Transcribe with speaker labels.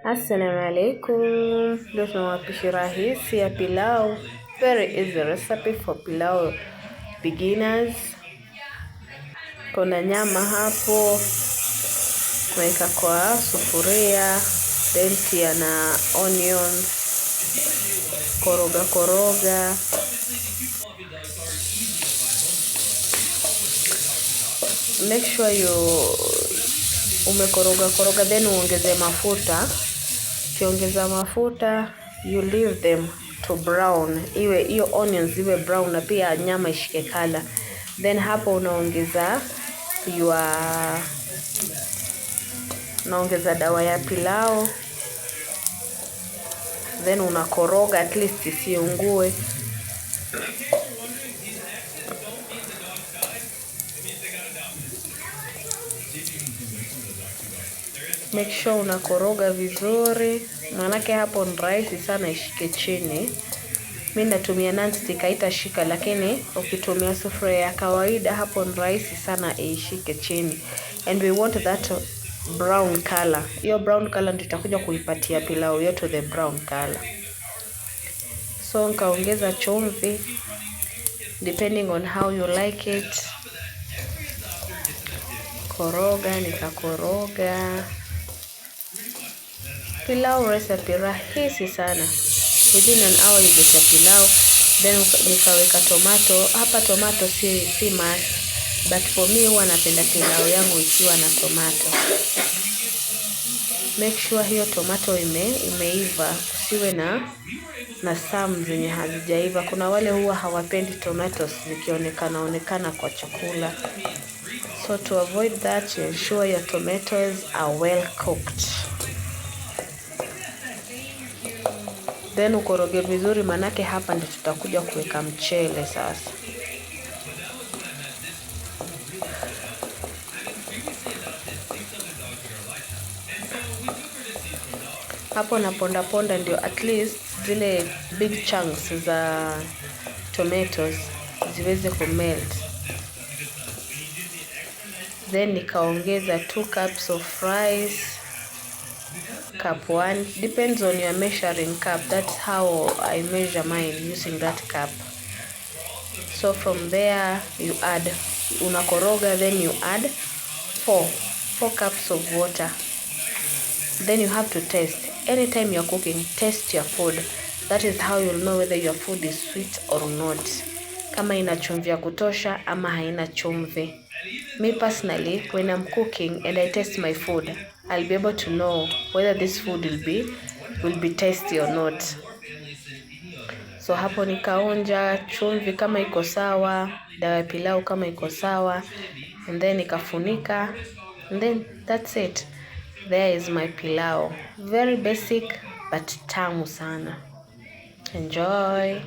Speaker 1: Assalamu alaikum. Leo tuna mapishi rahisi ya pilau, very easy recipe for pilau beginners. Kuna nyama hapo, weka kwa sufuria, then tia na onions, koroga. Make sure umekoroga, then uongeze mafuta. Ukiongeza mafuta, you leave them to brown, iwe hiyo onions iwe brown na pia nyama ishike kala. Then hapo unaongeza dawa ya pilau, then unakoroga at least isiungue. Make sure unakoroga vizuri, maanake hapo ni rahisi sana ishike chini. Mimi natumia non-stick haitashika, lakini ukitumia sufuria ya kawaida hapo ni rahisi sana ishike chini. And we want that brown color. Hiyo brown color ndio itakuja kuipatia pilau yetu the brown color. So nikaongeza chumvi depending on how you like it. Nikakoroga. Pilau recipe rahisi sana. Within an hour you get your pilau. Then nikaweka tomato. Hapa tomato si must, but for me huwa napenda pilau yangu ikiwa na tomato. Make sure hiyo tomato imeiva, usiwe na some zenye hazijaiva. Kuna wale huwa hawapendi tomatoes zikionekana kwa chakula. So to avoid that, ensure your tomatoes are well cooked. Then ukoroge vizuri, manake hapa ndio tutakuja kuweka mchele sasa. Hapo na ponda ndio at least zile big chunks za tomatoes ziweze kumelt. Then nikaongeza 2 cups of rice. Cup 1 depends on your measuring cup. That's how I measure mine, using that cup. So from there you add, unakoroga, then you add 4 cups of water. Then you have to taste. Anytime you're cooking, taste your food. That is how you'll know whether your food is sweet or not, kama ina chumvi ya kutosha ama haina chumvi. Me personally, when I'm cooking and I taste my food, I'll be able to know whether this food will be tasty or not. So hapo nikaonja chumvi kama iko sawa, dawa ya pilau kama iko sawa, and then nikafunika, and then that's it. There is my pilau. Very basic but tamu sana. Enjoy.